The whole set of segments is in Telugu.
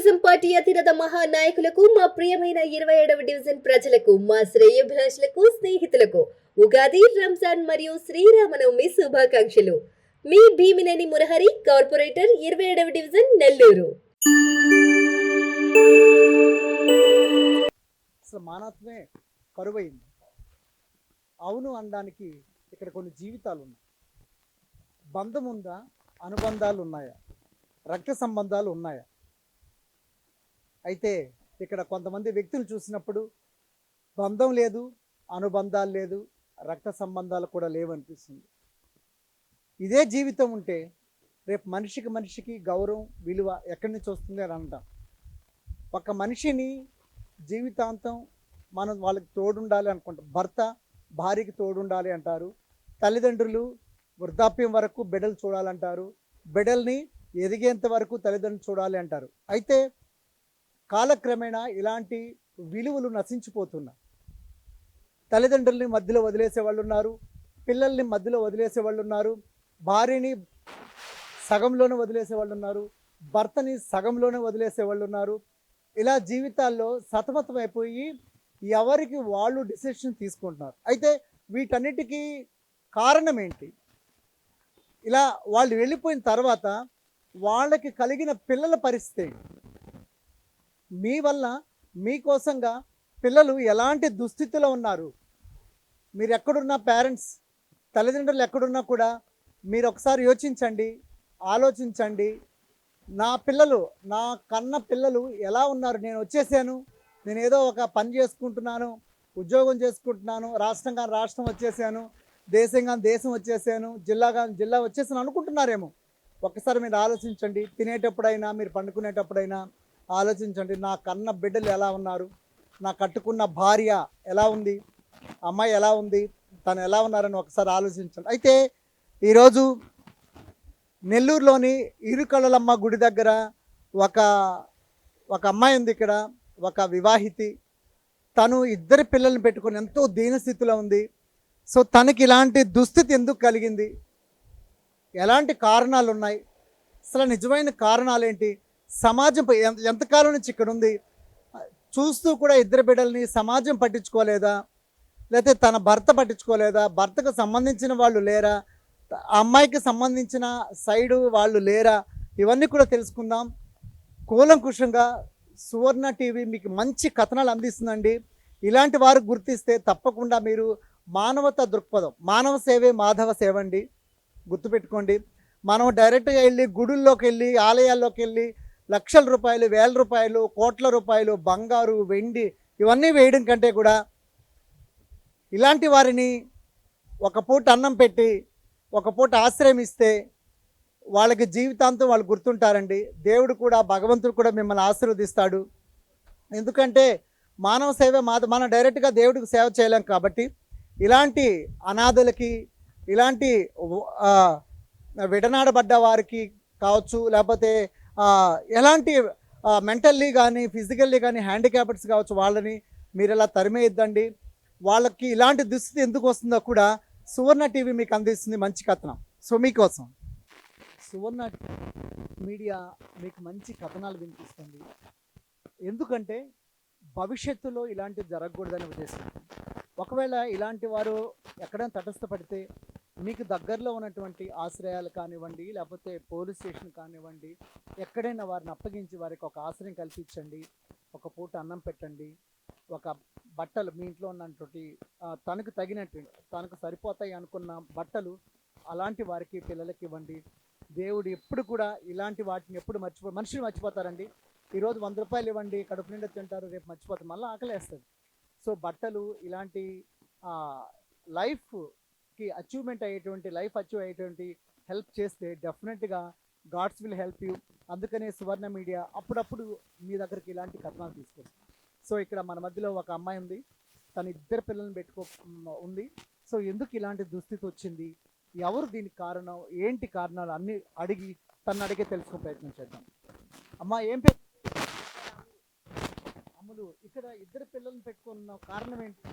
తెలుగుదేశం పార్టీ అధినేత మహానాయకులకు మా ప్రియమైన 27వ డివిజన్ ప్రజలకు మా శ్రేయోభిలాషులకు స్నేహితులకు ఉగాది రంజాన్ మరియు శ్రీరామనవమి శుభాకాంక్షలు. మీ భీమినేని మురహరి, కార్పొరేటర్, 27వ డివిజన్, నెల్లూరు. అసలు మానవత్వమే కరువైంది. అవును అనడానికి ఇక్కడ కొన్ని జీవితాలు ఉన్నాయి. బంధం ఉందా? అనుబంధాలు ఉన్నాయా? రక్త సంబంధాలు ఉన్నాయా? అయితే ఇక్కడ కొంతమంది వ్యక్తులు చూసినప్పుడు బంధం లేదు, అనుబంధాలు లేదు, రక్త సంబంధాలు కూడా లేవనిపిస్తుంది. ఇదే జీవితం ఉంటే రేపు మనిషికి మనిషికి గౌరవం, విలువ ఎక్కడి నుంచి వస్తుంది అని అంటాం. ఒక మనిషిని జీవితాంతం మనం వాళ్ళకి తోడుండాలి అనుకుంటాం. భర్త భార్యకి తోడుండాలి అంటారు. తల్లిదండ్రులు వృద్ధాప్యం వరకు బిడ్డలు చూడాలంటారు. బిడ్డల్ని ఎదిగేంత వరకు తల్లిదండ్రులు చూడాలి అంటారు. అయితే కాలక్రమేణా ఇలాంటి విలువలు నశించిపోతున్నాయి. తల్లిదండ్రుల్ని మధ్యలో వదిలేసే వాళ్ళు ఉన్నారు, పిల్లల్ని మధ్యలో వదిలేసే వాళ్ళు ఉన్నారు, భార్యని సగంలోనే వదిలేసే వాళ్ళు ఉన్నారు, భర్తని సగంలోనే వదిలేసే వాళ్ళు ఉన్నారు. ఇలా జీవితాల్లో సతమతం అయిపోయి ఎవరికి వాళ్ళు డిసిషన్ తీసుకుంటున్నారు. అయితే వీటన్నిటికీ కారణం ఏంటి? ఇలా వాళ్ళు వెళ్ళిపోయిన తర్వాత వాళ్ళకి కలిగిన పిల్లల పరిస్థితి, మీ వల్ల మీకోసంగా పిల్లలు ఎలాంటి దుస్థితిలో ఉన్నారు? మీరు ఎక్కడున్నా, పేరెంట్స్ తల్లిదండ్రులు ఎక్కడున్నా కూడా మీరు ఒకసారి యోచించండి, ఆలోచించండి. నా పిల్లలు, నా కన్న పిల్లలు ఎలా ఉన్నారు? నేను వచ్చేసాను, నేను ఏదో ఒక పని చేసుకుంటున్నాను, ఉద్యోగం చేసుకుంటున్నాను, రాష్ట్రం వచ్చేసాను, దేశం వచ్చేసాను, జిల్లా వచ్చేసాను అనుకుంటున్నారేమో. ఒక్కసారి మీరు ఆలోచించండి. తినేటప్పుడైనా, మీరు పండుకునేటప్పుడైనా ఆలోచించండి. నా కన్న బిడ్డలు ఎలా ఉన్నారు? నా కట్టుకున్న భార్య ఎలా ఉంది? అమ్మాయి ఎలా ఉంది? తను ఎలా ఉన్నారని ఒకసారి ఆలోచించండి. అయితే ఈరోజు నెల్లూరులోని ఇరుకళ్ళలమ్మ గుడి దగ్గర ఒక అమ్మాయి ఉంది. ఇక్కడ ఒక వివాహితి, తను 2 పిల్లల్ని పెట్టుకొని ఎంతో దీనస్థితిలో ఉంది. సో తనకి ఇలాంటి దుస్థితి ఎందుకు కలిగింది? ఎలాంటి కారణాలు ఉన్నాయి? అసలు నిజమైన కారణాలు ఏంటి? సమాజం ఎంతకాలం నుంచి ఇక్కడ ఉంది? చూస్తూ కూడా 2 బిడ్డల్ని సమాజం పట్టించుకోలేదా? లేకపోతే తన భర్త పట్టించుకోలేదా? భర్తకు సంబంధించిన వాళ్ళు లేరా? ఆ అమ్మాయికి సంబంధించిన సైడు వాళ్ళు లేరా? ఇవన్నీ కూడా తెలుసుకుందాం కూలంకుషంగా. సువర్ణ టీవీ మీకు మంచి కథనాలు అందిస్తుందండి. ఇలాంటి వారు గుర్తిస్తే తప్పకుండా మీరు మానవతా దృక్పథం, మానవ సేవే మాధవ సేవ అండి, గుర్తుపెట్టుకోండి. మనం డైరెక్ట్గా వెళ్ళి గుడుల్లోకి వెళ్ళి, ఆలయాల్లోకి వెళ్ళి లక్షల రూపాయలు, వేల రూపాయలు, కోట్ల రూపాయలు బంగారు, వెండి ఇవన్నీ వేయడం కంటే కూడా ఇలాంటి వారిని ఒక పూట అన్నం పెట్టి, ఒక పూట ఆశ్రయం ఇస్తే వాళ్ళకి జీవితాంతం వాళ్ళు గుర్తుంటారండి. దేవుడు కూడా, భగవంతుడు కూడా మిమ్మల్ని ఆశీర్వదిస్తాడు. ఎందుకంటే మానవ సేవ మనం డైరెక్ట్గా దేవుడికి సేవ చేయలేం కాబట్టి ఇలాంటి అనాథలకి, ఇలాంటి విడనాడబడ్డ వారికి కావచ్చు, లేకపోతే ఎలాంటి మెంటల్లీ కానీ, ఫిజికల్లీ కానీ హ్యాండిక్యాప్డ్స్ కావచ్చు, వాళ్ళని మీరు ఇలా తరిమేయద్దండి. వాళ్ళకి ఇలాంటి దుస్థితి ఎందుకు వస్తుందో కూడా సువర్ణ టీవీ మీకు అందిస్తుంది మంచి కథనం. సో మీకోసం సువర్ణ మీడియా మీకు మంచి కథనాలు వినిపిస్తుంది. ఎందుకంటే భవిష్యత్తులో ఇలాంటివి జరగకూడదని ఉద్దేశం. ఒకవేళ ఇలాంటి వారు ఎక్కడైనా తటస్థపడితే మీకు దగ్గరలో ఉన్నటువంటి ఆశ్రయాలు కానివ్వండి, లేకపోతే పోలీస్ స్టేషన్ కానివ్వండి, ఎక్కడైనా వారిని అప్పగించి వారికి ఒక ఆశ్రయం కల్పించండి. ఒక పూట అన్నం పెట్టండి, ఒక బట్టలు మీ ఇంట్లో ఉన్నటువంటి తనకు తగినటువంటి, తనకు సరిపోతాయి అనుకున్న బట్టలు అలాంటి వారికి, పిల్లలకి ఇవ్వండి. దేవుడు ఎప్పుడు కూడా ఇలాంటి వాటిని ఎప్పుడు మనుషులు మర్చిపోతారండి. ఈరోజు 100 రూపాయలు ఇవ్వండి, కడుపు నిండా తింటారు, రేపు మర్చిపోతారు, మళ్ళీ ఆకలేస్తుంది. సో బట్టలు ఇలాంటి లైఫ్కి అచీవ్మెంట్ అయ్యేటువంటి, లైఫ్ అచీవ్ అయ్యేటువంటి హెల్ప్ చేస్తే డెఫినెట్గా గాడ్స్ విల్ హెల్ప్ యూ. అందుకనే సువర్ణ మీడియా అప్పుడప్పుడు మీ దగ్గరికి ఇలాంటి కథనాలు తీసుకొస్తుంది. సో ఇక్కడ మన మధ్యలో ఒక అమ్మాయి ఉంది, తను 2 పిల్లల్ని ఉంది. సో ఎందుకు ఇలాంటి దుస్థితి వచ్చింది, ఎవరు దీనికి కారణం, ఏంటి కారణాలు అన్నీ తను అడిగే తెలుసుకునే ప్రయత్నం చేద్దాం. అమ్మా, ఏం పేరు? అమ్ములు, ఇక్కడ 2 పిల్లల్ని పెట్టుకున్న కారణం ఏంటి?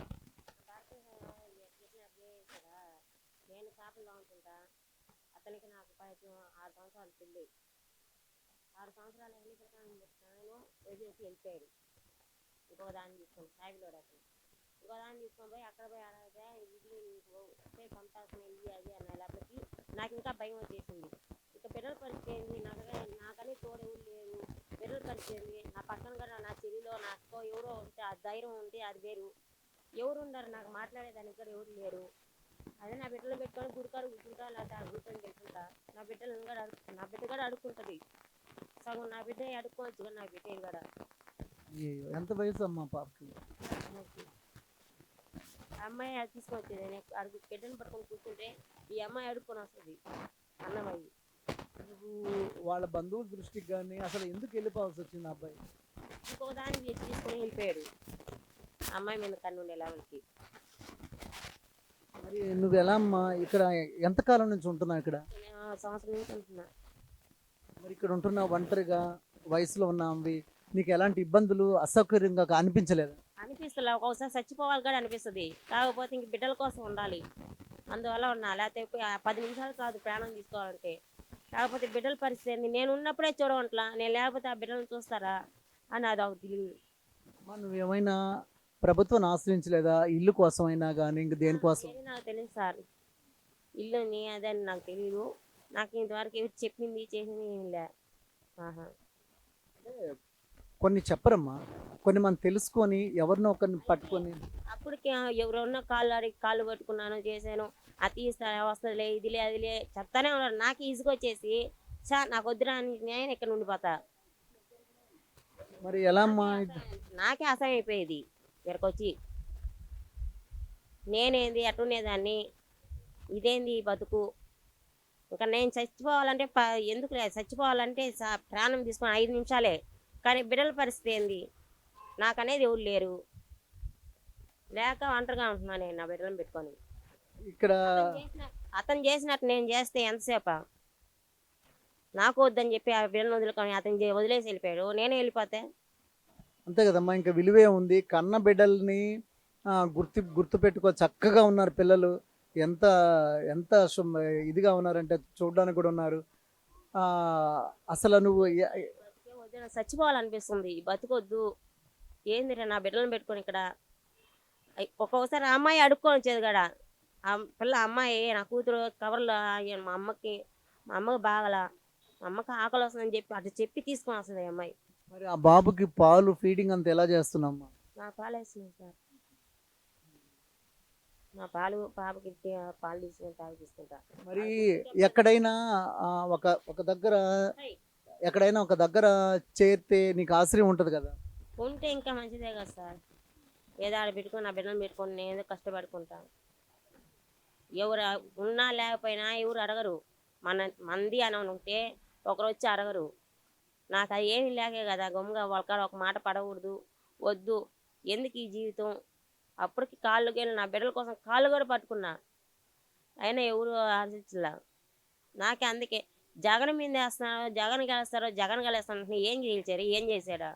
నేను కాపల్లో ఉంటుంటా. అతనికి నాకు 6 సంవత్సరాలు పెళ్ళి. 6 సంవత్సరాలు ఎన్ని ప్రకారం పెట్టినా నేను వదిలేసి వెళ్ళిపోయాడు. ఇంకో దాన్ని తీసుకొని సాయిలోడు అతను ఇంకో దాన్ని తీసుకొని పోయి అక్కడ పోయి అడగగా ఇది నీకు వస్తే పంపాల్సిన ఇది అది అనేటప్పటికి నాకు ఇంకా భయం వచ్చేసింది. ఇక బిడ్డల పరిస్థితి ఏంది, నాకని తోడు ఎవరు లేరు. బిడ్డల పరిస్థితి ఏంది, నా పక్కన కూడా నా చెల్లిలో నా అక్కో ఎవరో ఉంటే ఆ ధైర్యం ఉంటే అది వేరు. ఎవరు ఉన్నారు నాకు మాట్లాడేదానికి కూడా ఎవరు లేరు. అదే నా బిడ్డలు పెట్టుకొని గుడికాడు కూర్చుంటా లేకపోతే ఆ కూర్చొని తెలుసుకుంటా. నా బిడ్డలు కూడా నా బిడ్డ కూడా అడుక్కుంటుంది. సగం నా బిడ్డ అడుక్కోవచ్చు కానీ నా బిడ్డ కూడా అయ్యయ్యో, ఎంత వయసు అమ్మా పాపకి? ఆ అమ్మాయి అది తీసుకొని వచ్చేది. నేను అడుగు బిడ్డను పట్టుకొని కూర్చుంటే ఈ అమ్మాయి అడుక్కొని వస్తుంది అన్నమయ్యి. నువ్వు వాళ్ళ బంధువుల దృష్టికి కానీ అసలు ఎందుకు వెళ్ళిపోవాల్సి వచ్చింది ఆ అబ్బాయి? ఇంకొక దాన్ని తీసుకొని వెళ్ళిపోయాడు అమ్మాయి మీద కన్నుండే లెవెల్కి. మరి నువ్వు ఎలా అమ్మా ఇక్కడ ఎంతకాలం నుంచి ఉంటున్నావు ఇక్కడ? నేను సంవత్సరం నుంచి ఉంటున్నా. మరి ఇక్కడ ఉంటున్నావు ఒంటరిగా, వయసులో ఉన్నావు, నీకు ఎలాంటి ఇబ్బందులు అసౌకర్యంగా అనిపించలేదు? అనిపిస్తుంది, ఒక్కొక్కసారి చచ్చిపోవాలి కూడా అనిపిస్తుంది. కాకపోతే ఇంక బిడ్డల కోసం ఉండాలి అందువల్ల ఉన్నా. లేకపోతే 10 నిమిషాలు కాదు ప్రాణం తీసుకోవాలంటే. కాకపోతే బిడ్డల పరిస్థితి ఏంది, నేను ఉన్నప్పుడే చూడవంట్లా, నేను లేకపోతే ఆ బిడ్డలను చూస్తారా అని అది ఒక తెలియదు. నువ్వేమైనా ప్రభుత్వం ఆశ్రయించలేదా ఇల్లు కోసం అయినా కానీ ఇంక దేనికోసం? నాకు తెలియదు సార్, ఇల్లుని అదని నాకు తెలియదు. నాకు ఇంతవరకు ఎవరు చెప్పింది చేసింది ఏం లే. ఆహా, కొన్ని చెప్పరమ్మా, కొన్ని మనం తెలుసుకొని ఎవరినో ఒకరిని పట్టుకొని. అప్పటికి ఎవరన్నా కాళ్ళు పట్టుకున్నాను చేశాను, అది తీస్తా వస్తుందిలే ఇదిలే అదిలే చెప్తానే ఉన్నారు. నాకు ఈజీగా సార్ నాకు వద్దురా అని నేను ఇక్కడ ఉండిపోతా. మరి ఎలా అమ్మా? నాకే అసహ్యం అయిపోయేది ఇక్కడికి వచ్చి. నేనేంది అట్టునేదాన్ని, ఇదేంది ఈ బతుకు. ఇంకా నేను చచ్చిపోవాలంటే ఎందుకు లేదు, చచ్చిపోవాలంటే ప్రాణం తీసుకొని 5 నిమిషాలే. కానీ బిడ్డల పరిస్థితి ఏంది, నాకనేది ఎవరు లేరు. లేక ఒంటరిగా ఉంటున్నాను నేను నా బిడ్డలను పెట్టుకొని. ఇక్కడ అతను చేసినట్టు నేను చేస్తే ఎంతసేపా? నాకు వద్దని చెప్పి ఆ బిడ్డను వదులుకొని అతను వదిలేసి వెళ్ళిపోయాడు, నేనే వెళ్ళిపోతే. అంతే కదమ్మా, ఇంకా విలువే ఉంది. కన్న బిడ్డల్ని గుర్తు పెట్టుకో. చక్కగా ఉన్నారు పిల్లలు, ఎంత ఎంత ఇదిగా ఉన్నారంటే చూడడానికి కూడా ఉన్నారు. అసలు నువ్వు వద్దు, చచ్చిపోవాలనిపిస్తుంది, బతుకొద్దు. ఏందిరా నా బిడ్డలను పెట్టుకొని ఇక్కడ. ఒక్కొక్కసారి ఆ అమ్మాయి అడుక్కొని వచ్చేది కదా, ఆ పిల్ల అమ్మాయి నా కూతురు కవర్లో మా అమ్మకి బాగలా, మా అమ్మకి ఆకలి వస్తుందని చెప్పి అటు చెప్పి తీసుకొని వస్తుంది ఆ అమ్మాయి. మరి ఆ బాబుకి పాలు ఫీడింగ్ అంతా ఎలా చేస్తున్నామ్మా? నా పాలు వేస్తుంది సార్, నా పాపకి పాలు తీసుకుని తాగిస్తుంటా. మరి ఎక్కడైనా ఒక దగ్గర చేరితే నీకు ఆశ్రయం ఉంటుంది కదా? ఉంటే ఇంకా మంచిదే కదా సార్. ఏదో ఆడ పెట్టుకొని నా బిడ్డను పెట్టుకొని నేను ఏదో కష్టపడుకుంటాను. ఎవరు ఉన్నా లేకపోయినా ఎవరు అడగరు. మంది అని ఉంటే ఒకరు వచ్చి అడగరు. నాకు అది ఏమి లేకే కదా, గమ్ముగా వాళ్ళకాడ ఒక మాట పడకూడదు, వద్దు ఎందుకు ఈ జీవితం. అప్పటికి నా బిడ్డల కోసం కాళ్ళు కూడా పట్టుకున్నా, అయినా ఎవరు ఆలోచించలే. నాకే అందుకే జగన్ మీద వేస్తున్నారు, జగన్ గెలుస్తారు, జగన్ గెలుస్తాను. ఏం గెలిచారు, ఏం చేశాడా?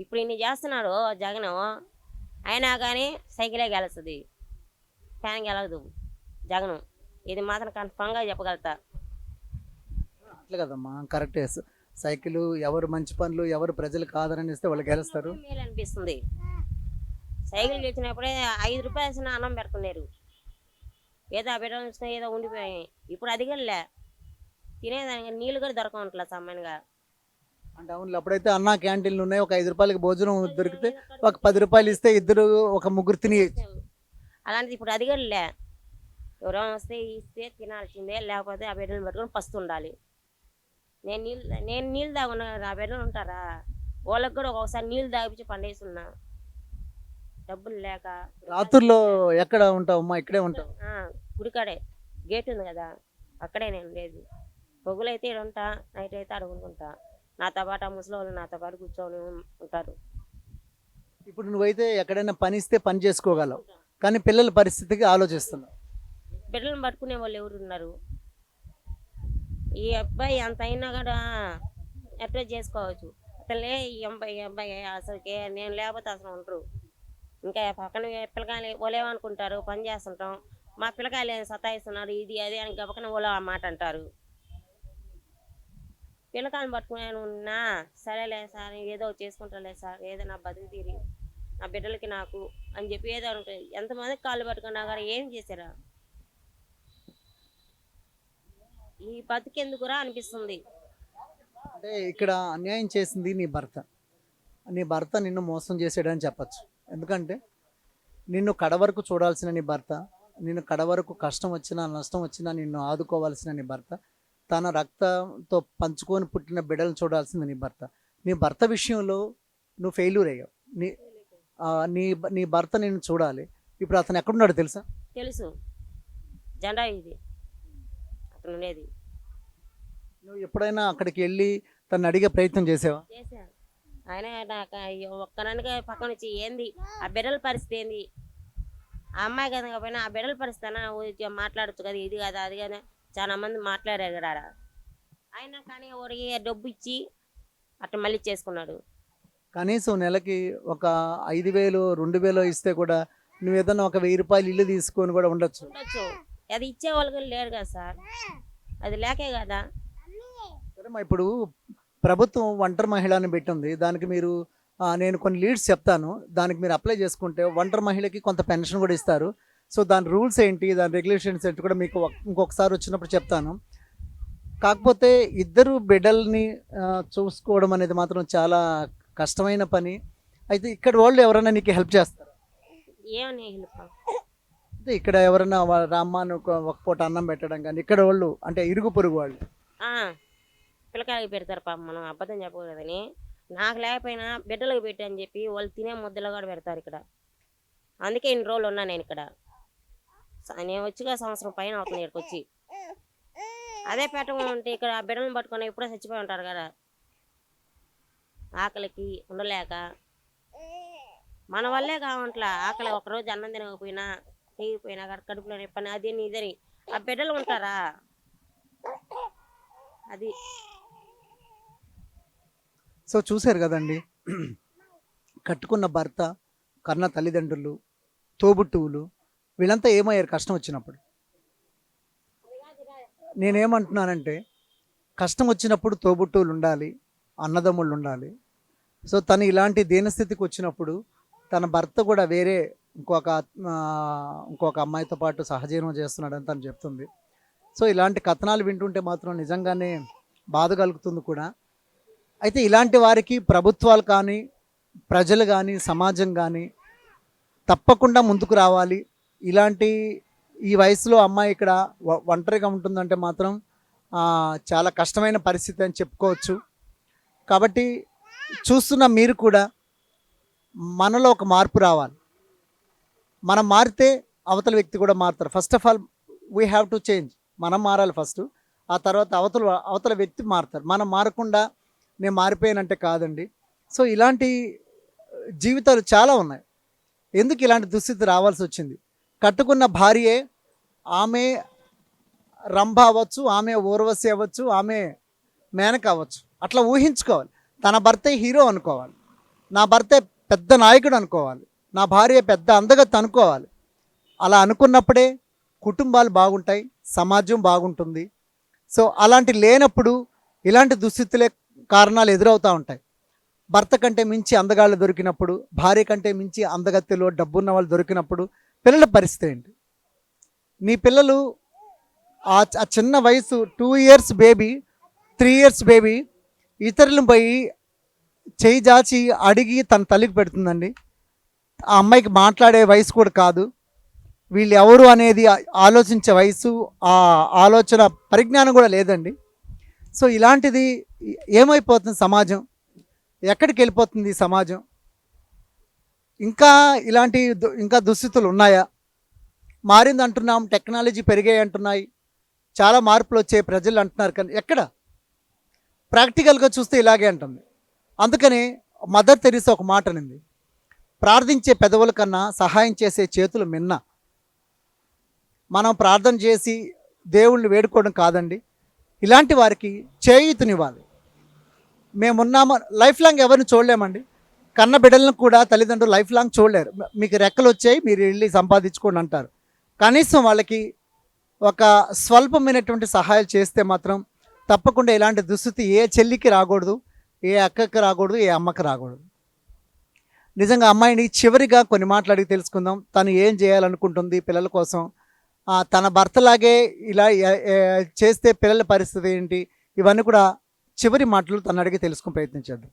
ఇప్పుడు ఇన్ని చేస్తున్నాడు జగన్, అయినా కానీ సైకిలే గెలుస్తుంది, ఫ్యాన్ గెలవదు జగను. ఇది మాత్రం కన్ఫామ్గా చెప్పగలుగుతా. అట్లా కదమ్మా, కరెక్టే. సైకిల్ ఎవరు మంచి పనులు ఎవరు ప్రజలు కాదని ఇస్తే వాళ్ళు గెలుస్తారు. మేలు అనిపిస్తుంది. సైకిల్ తెచ్చినప్పుడే 5 రూపాయలు వేసిన అన్నం పెడుతున్నారు, ఏదో ఆ బిడ్డలు వచ్చినా ఏదో ఉండిపోయాయి. ఇప్పుడు అది కూడా తినేదానికి నీళ్ళు కూడా దొరకట్లేదు సమ్మన్గా. అంటే అవును, అప్పుడైతే అన్న క్యాంటీన్లు ఉన్నాయి, ఒక 5 రూపాయలకి భోజనం దొరికితే ఒక 10 రూపాయలు ఇస్తే ఇద్దరు ఒక ముగ్గురు తినేయచ్చు. అలాంటిది ఇప్పుడు అది కూడా ఎవరైనా వస్తే ఇస్తే తినాల్సిందే, లేకపోతే ఆ బిడ్డలు పట్టుకొని పస్తుండాలి. నేను నీళ్ళు తాగున్నా, ఆ బిడ్డలు ఉంటారా? వాళ్ళకి కూడా ఒక్కొక్కసారి నీళ్ళు తాగిపించి పండేస్తున్నా డబ్బులు లేక. రాత్రుల్లో ఎక్కడ ఉంటావమ్మా? ఇక్కడే ఉంటావు? గుడికాడే గేట్ ఉంది కదా, అక్కడే నేను లేదు. పొగులైతే ఇక్కడ ఉంటా, నైట్ అయితే అడుగుంటుంటా. నాతో పాటు ఆ ముసలి వాళ్ళు నాతో పాటు కూర్చొని ఉంటారు. ఇప్పుడు నువ్వైతే ఎక్కడైనా పని ఇస్తే పని చేసుకోగలవు, కానీ పిల్లల పరిస్థితికి ఆలోచిస్తున్నావు. బిడ్డలను పట్టుకునే వాళ్ళు ఎవరు ఉన్నారు? ఈ అబ్బాయి అంత అయినా కూడా ఎట్లా చేసుకోవచ్చు. అసలే ఈ అబ్బాయి అసలుకే నేను లేకపోతే అసలు ఉండరు. ఇంకా పక్కన పిల్లకాయలు వాళ్ళేమనుకుంటారు, పని చేస్తుంటాం, మా పిల్లకాయలు సతాయిస్తున్నారు ఇది అది అని గబకన వాళ్ళు ఆ మాట అంటారు. పిల్లకాయని పట్టుకుని ఉన్నా సరేలే సార్ ఏదో ఒకటి చేసుకుంటాలే సార్ ఏదో నా బతుకు తీరి నా బిడ్డలకి నాకు అని చెప్పి ఏదో అనుకుంటుంది. ఎంతమంది కాళ్ళు పట్టుకున్నా కానీ ఏం చేశారా? ఈ బతికెందుకురా అనిపిస్తుంది. అంటే ఇక్కడ అన్యాయం చేసింది నీ భర్త నిన్ను మోసం చేసాడని చెప్పచ్చు. ఎందుకంటే నిన్ను కడవరకు చూడాల్సిన నీ భర్త, నిన్ను కడవరకు కష్టం వచ్చినా నష్టం వచ్చినా నిన్ను ఆదుకోవాల్సిన నీ భర్త, తన రక్తంతో పంచుకొని పుట్టిన బిడ్డలను చూడాల్సింది నీ భర్త విషయంలో నువ్వు ఫెయిల్యూర్ అయ్యావు. నీ నీ నీ భర్త నిన్ను చూడాలి. ఇప్పుడు అతను ఎక్కడున్నాడు తెలుసా? తెలుసు, జెండా ఇది అతను ఉండేది. నువ్వు ఎప్పుడైనా అక్కడికి వెళ్ళి తను అడిగే ప్రయత్నం చేసావా? చేశాను. ఆయన నాకు ఒక్కనానికి పక్కన వచ్చి ఏంది ఆ బిడ్డల పరిస్థితి ఏంది, ఆ అమ్మాయి కదా కాకపోయినా ఆ బిడ్డల పరిస్థితి మాట్లాడచ్చు కదా, ఇది కదా అది కదా చాలా మంది మాట్లాడారు కదా ఆయన. కానీ ఒడిగి డబ్బు ఇచ్చి అట్లా మళ్ళీ చేసుకున్నాడు. కనీసం నెలకి ఒక 5,000 2,000 ఇస్తే కూడా నువ్వు ఏదన్నా ఒక 1,000 రూపాయలు ఇల్లు తీసుకొని కూడా ఉండొచ్చు. అది ఇచ్చే వాళ్ళు కూడా లేరు కదా సార్, అది లేకే కదా. సరేమ్మా, ఇప్పుడు ప్రభుత్వం ఒంటరి మహిళని పెట్టింది. దానికి మీరు నేను కొన్ని లీడ్స్ చెప్తాను, దానికి మీరు అప్లై చేసుకుంటే ఒంటరి మహిళకి కొంత పెన్షన్ కూడా ఇస్తారు. సో దాని రూల్స్ ఏంటి, దాని రెగ్యులేషన్స్ ఏంటి కూడా మీకు ఇంకొకసారి వచ్చినప్పుడు చెప్తాను. కాకపోతే ఇద్దరు బిడ్డల్ని చూసుకోవడం అనేది మాత్రం చాలా కష్టమైన పని. అయితే ఇక్కడ వాళ్ళు ఎవరైనా నీకు హెల్ప్ చేస్తారు? ఏమని హెల్ప్? అంటే ఇక్కడ ఎవరైనా రామ్మాను ఒక పూట అన్నం పెట్టడం కానీ ఇక్కడ వాళ్ళు అంటే ఇరుగు పొరుగు వాళ్ళు పిల్లకాయలకి పెడతారు పాప, మనం అబద్ధం చెప్పకూడదని. నాకు లేకపోయినా బిడ్డలకు పెట్టి అని చెప్పి వాళ్ళు తినే ముద్దలు కూడా పెడతారు ఇక్కడ. అందుకే ఇన్ని రోజులు ఉన్నా నేను ఇక్కడ. నేను వచ్చిగా సంవత్సరం పైన అవుతుంది ఇక్కడికి వచ్చి. అదే పెట్టమంటే ఇక్కడ బిడ్డలను పట్టుకొని ఎప్పుడో చచ్చిపోయి ఉంటారు కదా, ఆకలికి ఉండలేక. మన వల్లే కావట్లా ఆకలి, ఒకరోజు అన్నం తినకపోయినా తెగిపోయినా కడుపులో పని అది ఇదని ఆ బిడ్డలు ఉంటారా? అది. సో చూశారు కదండి, కట్టుకున్న భర్త, కన్న తల్లిదండ్రులు, తోబుట్టువులు వీళ్ళంతా ఏమయ్యారు కష్టం వచ్చినప్పుడు? నేనేమంటున్నానంటే కష్టం వచ్చినప్పుడు తోబుట్టువులు ఉండాలి, అన్నదమ్ముళ్ళు ఉండాలి. సో తను ఇలాంటి దీనస్థితికి వచ్చినప్పుడు తన భర్త కూడా వేరే ఇంకొక అమ్మాయితో పాటు సహజీవనం చేస్తున్నాడని తను చెప్తుంది. సో ఇలాంటి కథనాలు వింటుంటే మాత్రం నిజంగానే బాధ కలుగుతుంది కూడా. అయితే ఇలాంటి వారికి ప్రభుత్వాలు కానీ ప్రజలు కానీ సమాజం కానీ తప్పకుండా ముందుకు రావాలి. ఈ వయసులో అమ్మాయి ఇక్కడ ఒంటరిగా ఉంటుందంటే మాత్రం చాలా కష్టమైన పరిస్థితి అని చెప్పుకోవచ్చు. కాబట్టి చూస్తున్న మీరు కూడా మనలో ఒక మార్పు రావాలి. మనం మారితే అవతల వ్యక్తి కూడా మారుతారు. First of all we have to change. మనం మారాలి ఫస్ట్, ఆ తర్వాత అవతల వ్యక్తి మారుతారు. మనం మారకుండా నేను మారిపోయానంటే కాదండి. సో ఇలాంటి జీవితాలు చాలా ఉన్నాయి. ఎందుకు ఇలాంటి దుస్థితి రావాల్సి వచ్చింది? కట్టుకున్న భార్యే, ఆమె రంభ అవ్వచ్చు, ఆమె ఊర్వశి అవ్వచ్చు, ఆమె మేనక అవ్వచ్చు. అట్లా ఊహించుకోవాలి. తన భర్తే హీరో అనుకోవాలి, నా భర్తే పెద్ద నాయకుడు అనుకోవాలి, నా భార్య పెద్ద అందగత్తె అనుకోవాలి. అలా అనుకున్నప్పుడే కుటుంబాలు బాగుంటాయి, సమాజం బాగుంటుంది. సో అలాంటి లేనప్పుడు ఇలాంటి దుస్థితులే కారణాలు ఎదురవుతూ ఉంటాయి. భర్త కంటే మించి అందగాళ్ళు దొరికినప్పుడు, భార్య కంటే మించి అందగత్తెలో డబ్బున్న వాళ్ళు దొరికినప్పుడు పిల్లల పరిస్థితి ఏంటి? నీ పిల్లలు ఆ చిన్న వయసు 2 years బేబీ, 3 years బేబీ ఇతరులను పోయి చేయి జాచి అడిగి తన తల్లికి పెడుతుందండి. ఆ అమ్మాయికి మాట్లాడే వయసు కూడా కాదు. వీళ్ళు ఎవరు అనేది ఆలోచించే వయసు, ఆ ఆలోచన పరిజ్ఞానం కూడా లేదండి. సో ఇలాంటిది ఏమైపోతుంది సమాజం? ఎక్కడికి వెళ్ళిపోతుంది ఈ సమాజం? ఇంకా దుస్థితులు ఉన్నాయా? మారింది అంటున్నాం, టెక్నాలజీ పెరిగాయి అంటున్నాయి, చాలా మార్పులు వచ్చాయి ప్రజలు అంటున్నారు. కానీ ఎక్కడ ప్రాక్టికల్గా చూస్తే ఇలాగే అంటుంది. అందుకని మదర్ తెరీసా ఒక మాట అనింది, ప్రార్థించే పెదవుల కన్నా సహాయం చేసే చేతులు మిన్న. మనం ప్రార్థన చేసి దేవుళ్ళని వేడుకోవడం కాదండి, ఇలాంటి వారికి చేయూతనివ్వాలి. మేమున్నాము. లైఫ్ లాంగ్ ఎవరిని చూడలేమండి. కన్న బిడ్డలను కూడా తల్లిదండ్రులు లైఫ్ లాంగ్ చూడలేరు. మీకు రెక్కలు వచ్చాయి, మీరు వెళ్ళి సంపాదించుకోండి అంటారు. కనీసం వాళ్ళకి ఒక స్వల్పమైనటువంటి సహాయాలు చేస్తే మాత్రం తప్పకుండా ఇలాంటి దుస్థితి ఏ చెల్లికి రాకూడదు, ఏ అక్కకి రాకూడదు, ఏ అమ్మకి రాకూడదు. నిజంగా అమ్మాయిని చివరిగా కొన్ని మాటలు అడిగి తెలుసుకుందాం. తను ఏం చేయాలనుకుంటుంది పిల్లల కోసం, తన భర్తలాగే ఇలా చేస్తే పిల్లల పరిస్థితి ఏంటి, ఇవన్నీ కూడా చివరి మాటలు తను అడిగి తెలుసుకుని ప్రయత్నించేద్దాం.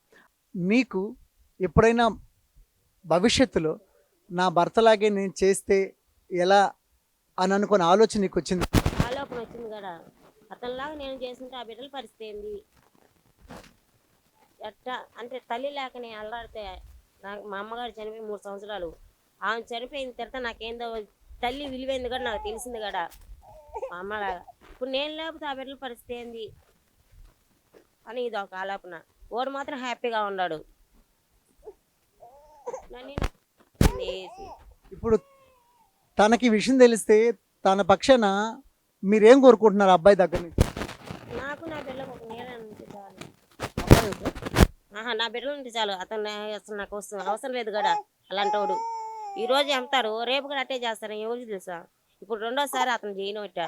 మీకు ఎప్పుడైనా భవిష్యత్తులో నా భర్తలాగే నేను చేస్తే ఎలా అని అనుకున్న ఆలోచన నీకు వచ్చింది? ఆలోపన వచ్చింది కదా, అతనిలాగా నేను చేస్తుంటే ఆ బిడ్డల పరిస్థితి ఏంది ఎట్టా అంటే తల్లి లేక నేను అల్లాడితే నాకు మా అమ్మగారు చనిపోయి 3 సంవత్సరాలు, ఆమె చనిపోయిన తర్వాత నాకేందో తల్లి విలువైంది కూడా నాకు తెలిసింది కదా మా అమ్మలాగా. ఇప్పుడు నేను లేకపోతే ఆ బిడ్డల పరిస్థితి ఏంది అని ఇది ఒక ఆలోపన. వాడు మాత్రం హ్యాపీగా ఉన్నాడు. నన్ను వేసి ఇప్పుడు తనకి ఈ విషయం తెలిస్తే తన పక్షాన మీరేం కోరుకుంటున్నారు అబ్బాయి దగ్గర నుంచి? నాకు నా బిడ్డలకు ఒక నీడ ఉంటే చాలు. అబ్బాయి వద్దా? నా బిడ్డలు ఉంటే చాలు. అతను అసలు నాకు అవసరం లేదు కదా అలాంటి వాడు. ఈ రోజు చంపుతారు, రేపు కూడా అట్టే చేస్తారు, ఎవరికి తెలుసా. ఇప్పుడు రెండోసారి అతను చేయను ఇట్టా.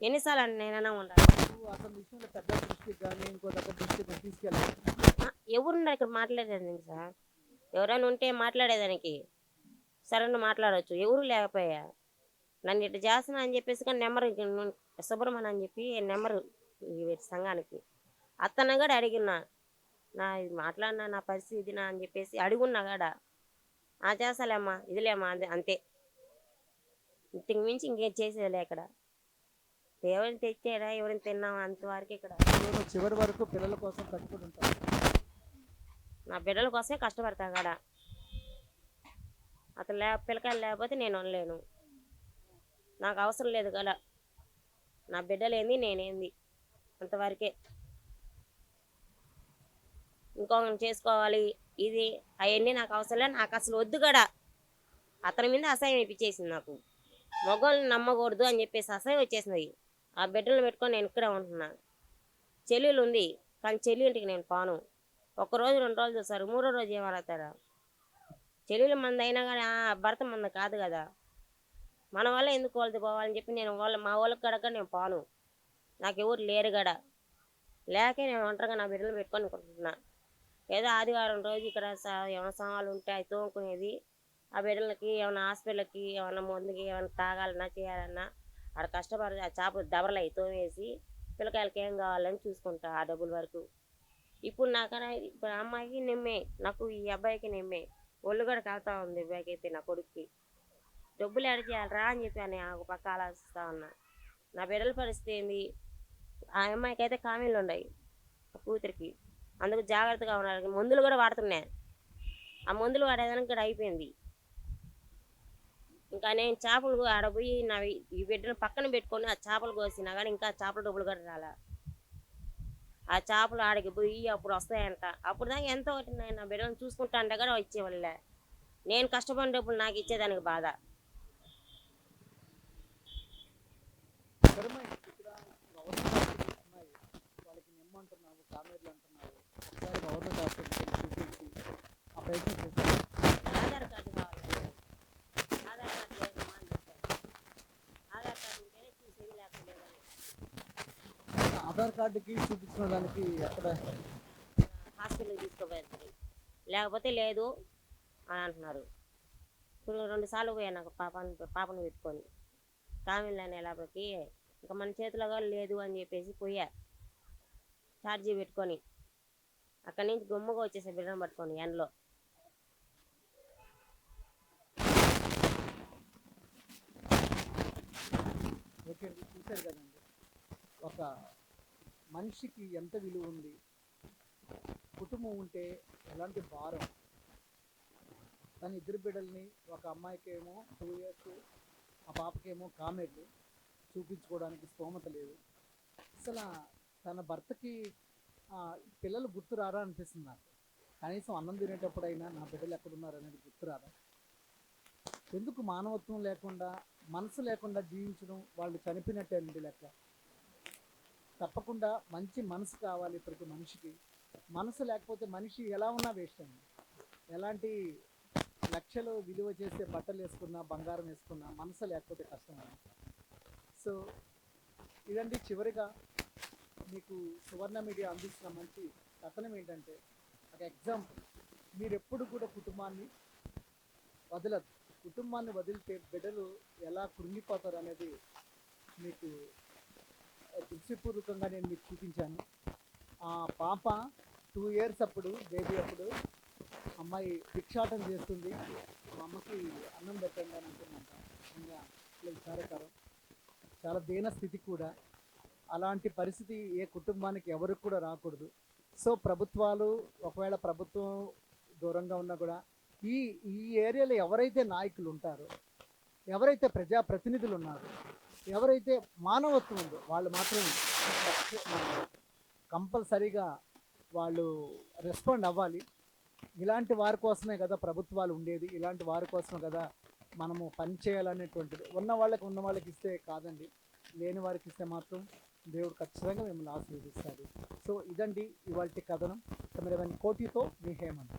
ఎన్నిసార్లు అంటే నేనైనా ఉండాలి. నువ్వు అతని విషయంలో పెద్ద దృష్టికి కానీ ఇంకో దగ్గర దృష్టికి తీసుకెళ్ళాలి. ఎవరున్నారు ఇక్కడ మాట్లాడేదానికి సార్? ఎవరైనా ఉంటే మాట్లాడేదానికి సరైన మాట్లాడవచ్చు, ఎవరు లేకపోయా. నన్ను ఇట్లా చేస్తున్నా అని చెప్పేసి కానీ నెంబర్ సుబ్రహ్మణ్యం అని చెప్పి నెంబరు సంఘానికి అతను కూడా అడిగినా, నా ఇది మాట్లాడినా నా పరిస్థితి ఇది నా అని చెప్పేసి అడుగున్నా కూడా చేస్తాలేమ్మా ఇదిలేమ్మా అంతే, ఇంతకు మించి ఇంకేం చేసేదిలే. ఇక్కడ ఎవరిని తెచ్చాడా ఎవరిని తిన్నామా అంతవరకు. ఇక్కడ చివరి వరకు పిల్లల కోసం కట్టుకుని ఉంటాను, నా బిడ్డల కోసమే కష్టపడతా కాడ. అతను పిల్లకాయలు లేకపోతే నేను అనలేను, నాకు అవసరం లేదు కదా. నా బిడ్డలేంది నేనేంది అంతవరకే. ఇంకొకరిని చేసుకోవాలి ఇది అవన్నీ నాకు అవసరం లేదు, నాకు అసలు వద్దు కూడా. అతని మీద అసహ్యం ఇప్పించేసింది నాకు. మగవాళ్ళని నమ్మకూడదు అని చెప్పేసి అసహ్యం వచ్చేసింది. ఆ బిడ్డలు పెట్టుకొని నేను ఇక్కడే ఉంటున్నా. చెల్లెలు ఉంది కానీ చెల్లి ఇంటికి నేను పోను. 1 రోజు 2 రోజులు చూస్తారు, 3వ రోజు ఏమవుతారా? చెల్లెలు మంది అయినా కానీ భర్త మంది కాదు కదా. మన వల్ల ఎందుకు వాళ్ళది పోవాలని చెప్పి నేను మా వాళ్ళకి కడక నేను పోను. నాకు ఎవరు లేరు గడ లేకే నేను ఒంటరిగా నా బిడ్డలు పెట్టుకొని కొంటున్నా. ఏదో ఆదివారం రోజు ఇక్కడ ఏమైనా సామాన్లు ఉంటే అవి తోముకునేది. ఆ బిడ్డలకి ఏమైనా హాస్పిటల్కి ఏమైనా మందుకి ఏమైనా తాగాలన్నా చేయాలన్నా ఆడ కష్టపడి ఆ చేపలు దబరలు అవి తోమేసి పిల్లకాయలకి ఏం కావాలని చూసుకుంటా ఆ డబ్బుల వరకు. ఇప్పుడు ఇప్పుడు అమ్మాయికి నిమ్మే, నాకు ఈ అబ్బాయికి నిమ్మే. ఒళ్ళు కూడా కాలుతా ఉంది అబ్బాయికి అయితే, నా కొడుక్కి. డబ్బులు యాడ్ చేయాలరా అని చెప్పి అని ఒక పక్క ఆలోచిస్తా ఉన్నా. నా బిడ్డల పరిస్థితి ఏంది? ఆ అమ్మాయికి అయితే కామీలు ఉన్నాయి ఆ కూతురికి, అందుకు జాగ్రత్తగా ఉన్నారు. మందులు కూడా వాడుతున్నాయి, ఆ మందులు వాడేదానికి కూడా అయిపోయింది. ఇంకా నేను చేపలు ఆడపోయి ఈ బిడ్డను పక్కన పెట్టుకొని ఆ చేపలు కోసినా కానీ ఇంకా చేపల డబ్బులు కూడా రాలా. ఆ చేపలు ఆడికి పోయి అప్పుడు వస్తాయంట. అప్పుడు దాకా ఎంతో ఒకటి నా బిడ్డను చూసుకుంటా అంటే కూడా ఇచ్చేవాళ్ళే. నేను కష్టపడిన డబ్బులు నాకు ఇచ్చేదానికి బాధ. వాళ్ళకి నిమ్మంటున్నావు, కామెర్లు అంటున్నావు, ఒకసారి గవర్నమెంట్ హాస్పిటల్ చూపించి ఆ ప్రయత్నం చేస్తాను. ఆధార్ కార్డు కావాలి, ఆధార్ కార్డు లేదమ్మా అని చెప్పారు. ఆధార్ కార్డు ఉంటేనే చూసేది లేకుండా. ఆధార్ కార్డుకి చూపించిన దానికి ఎక్కడ హాస్పిటల్కి తీసుకోపోతుంది, లేకపోతే లేదు అని అంటున్నారు. ఇప్పుడు 2 సార్లు పోయా నాకు పాపను పెట్టుకొని కామిల్ అనే లేకపోతే ఇంకా మన చేతిలో కూడా లేదు అని చెప్పేసి పోయా ఛార్జీ పెట్టుకొని. అక్కడి నుంచి గుమ్మగా వచ్చేసా బిడ్డను పట్టుకొని ఎండలో. ఓకే, చూశారు కదండి ఒక మనిషికి ఎంత విలువ ఉంది, కుటుంబం ఉంటే ఎలాంటి భారం. తన 2 బిడ్డల్ని, ఒక అమ్మాయికేమో 2 years, ఆ పాపకేమో కామెర్లు చూపించుకోవడానికి స్తోమత లేదు. అసలు తన భర్తకి పిల్లలు గుర్తు రారా అనిపిస్తుంది నాకు. కనీసం అన్నం తినేటప్పుడైనా నా బిడ్డలు ఎక్కడున్నారు అనేది గుర్తు రారా? ఎందుకు మానవత్వం లేకుండా, మనసు లేకుండా జీవించడం? వాళ్ళు చనిపోయినట్టే అండి లెక్క. తప్పకుండా మంచి మనసు కావాలి ప్రతి మనిషికి. మనసు లేకపోతే మనిషి ఎలా ఉన్నా వేస్ట్ అండి. ఎలాంటి లక్షలు విలువ చేసే బట్టలు వేసుకున్నా, బంగారం వేసుకున్నా మనసు లేకపోతే కష్టం. సో ఇదండి చివరిగా మీకు సువర్ణ మీడియా అందిస్తున్న మంచి కథనం ఏంటంటే, ఒక ఎగ్జాంపుల్, మీరు ఎప్పుడు కూడా కుటుంబాన్ని వదలదు. కుటుంబాన్ని వదిలితే బిడ్డలు ఎలా కృంగిపోతారు అనేది మీకు దృశ్యపూర్వకంగా నేను మీకు చూపించాను. ఆ పాప 2 years అప్పుడు, బేబీ అప్పుడు అమ్మాయి భిక్షాటన చేస్తుంది. మా అమ్మకి అన్నం పెట్టండి అని అంటుందంట. ఇంకా విచారకరం, చాలా దీన స్థితి కూడా. అలాంటి పరిస్థితి ఏ కుటుంబానికి ఎవరికి కూడా రాకూడదు. సో ప్రభుత్వాలు, ఒకవేళ ప్రభుత్వం దూరంగా ఉన్నా కూడా ఈ ఈ ఏరియాలో ఎవరైతే నాయకులు ఉంటారో, ఎవరైతే ప్రజాప్రతినిధులు ఉన్నారో, ఎవరైతే మానవత్వం ఉందో వాళ్ళు మాత్రం కంపల్సరీగా వాళ్ళు రెస్పాండ్ అవ్వాలి. ఇలాంటి వారి కోసమే కదా ప్రభుత్వాలు ఉండేది, ఇలాంటి వారి కోసమే కదా మనము పని చేయాలనేటువంటిది. ఉన్న వాళ్ళకి ఇస్తే కాదండి, లేని వారికి ఇస్తే మాత్రం దేవుడు ఖచ్చితంగా మిమ్మల్ని ఆశీర్వదిస్తాడు. సో ఇదండి ఇవాల్టి కథనం. కెమెరామెన్ కోటితో మీ హేమంత్.